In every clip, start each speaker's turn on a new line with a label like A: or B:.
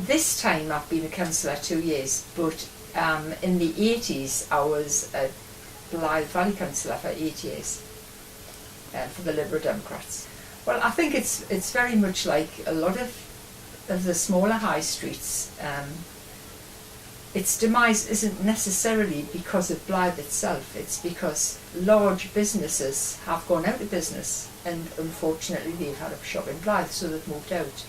A: this time I've been a councillor 2 years, but in the 80s I was a Blyth Valley councillor for 8 years for the Liberal Democrats. Well, I think it's very much like a lot of the smaller high streets. Its demise isn't necessarily because of Blyth itself, it's because large businesses have gone out of business, and unfortunately they've had a shop in Blyth, so they've moved out.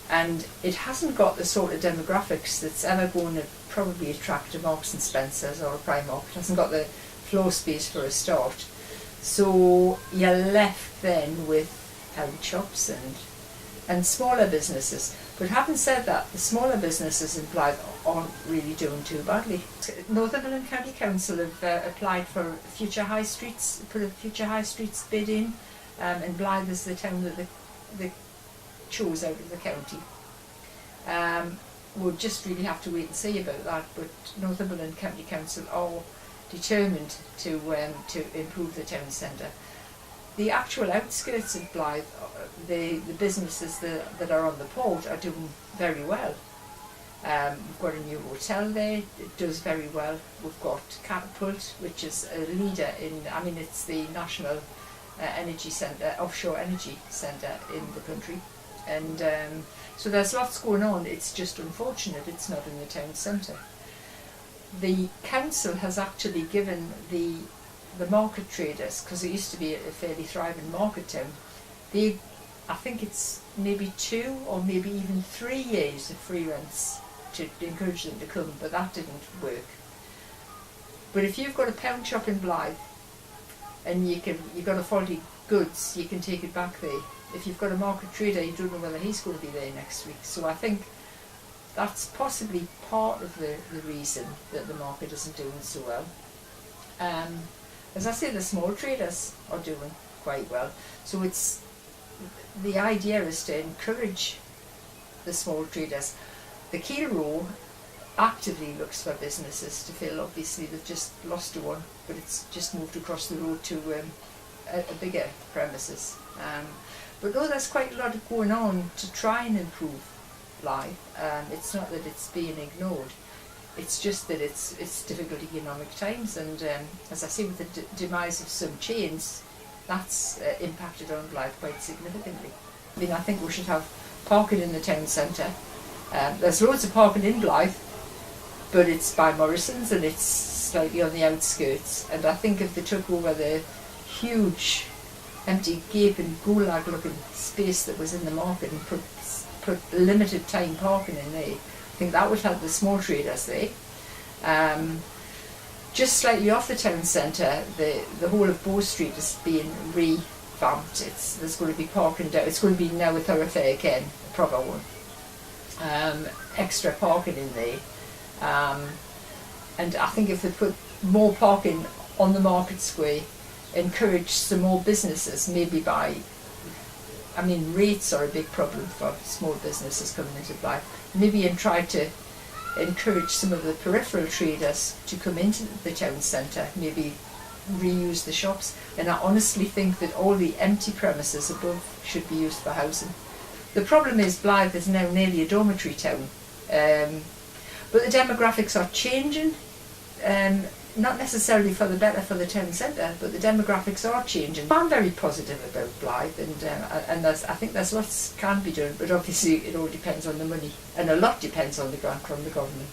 A: And it hasn't got the sort of demographics that's ever going to probably attract a Marks and Spencer's or a Primark. It hasn't got the floor space for a start. So you're left then with pound shops and smaller businesses. But having said that, the smaller businesses in Blyth aren't really doing too badly. Northumberland County Council have applied for future high streets, put a future high streets bid in, and Blyth is the town that they chose out of the county. We'll just really have to wait and see about that, but Northumberland County Council are determined to improve the town centre. The actual outskirts of Blyth, the businesses that are on the port are doing very well. We've got a new hotel there, it does very well. We've got Catapult, which is a leader in, it's the national energy centre, offshore energy centre in the country. And so there's lots going on. It's just unfortunate it's not in the town centre. The council has actually given the market traders, because it used to be a fairly thriving market town, I think it's maybe 2 or maybe even 3 years of free rents to encourage them to come, but that didn't work. But if you've got a pound shop in Blyth and you've got a faulty goods, you can take it back there. If you've got a market trader, you don't know whether he's going to be there next week. So I think that's possibly part of the reason that the market isn't doing so well. As I say, the small traders are doing quite well. So the idea is to encourage the small traders. The Keel Row actively looks for businesses to fill. Obviously they've just lost one, but it's just moved across the road to a bigger premises. But no, there's quite a lot going on to try and improve Blyth. It's not that it's being ignored, it's just that it's difficult economic times, and as I say, with the demise of some chains, that's impacted on Blyth quite significantly. I think we should have parking in the town centre. There's loads of parking in Blyth, but it's by Morrison's and it's slightly on the outskirts, and I think if they took over the huge empty gaping gulag looking space that was in the market and put limited time parking in there, I think that would help the small traders there. Just slightly off the town centre, the whole of Bow Street is being revamped. There's going to be parking down. It's going to be now a thoroughfare again, a proper one. Extra parking in there, and I think if they put more parking on the market square, encourage some more businesses, maybe by, rates are a big problem for small businesses coming into Blyth, maybe, and try to encourage some of the peripheral traders to come into the town centre, maybe reuse the shops. And I honestly think that all the empty premises above should be used for housing. The problem is Blyth is now nearly a dormitory town, but the demographics are changing. Not necessarily for the better for the town centre, but the demographics are changing. I'm very positive about Blyth, and I think there's lots can be done, but obviously it all depends on the money, and a lot depends on the grant from the government.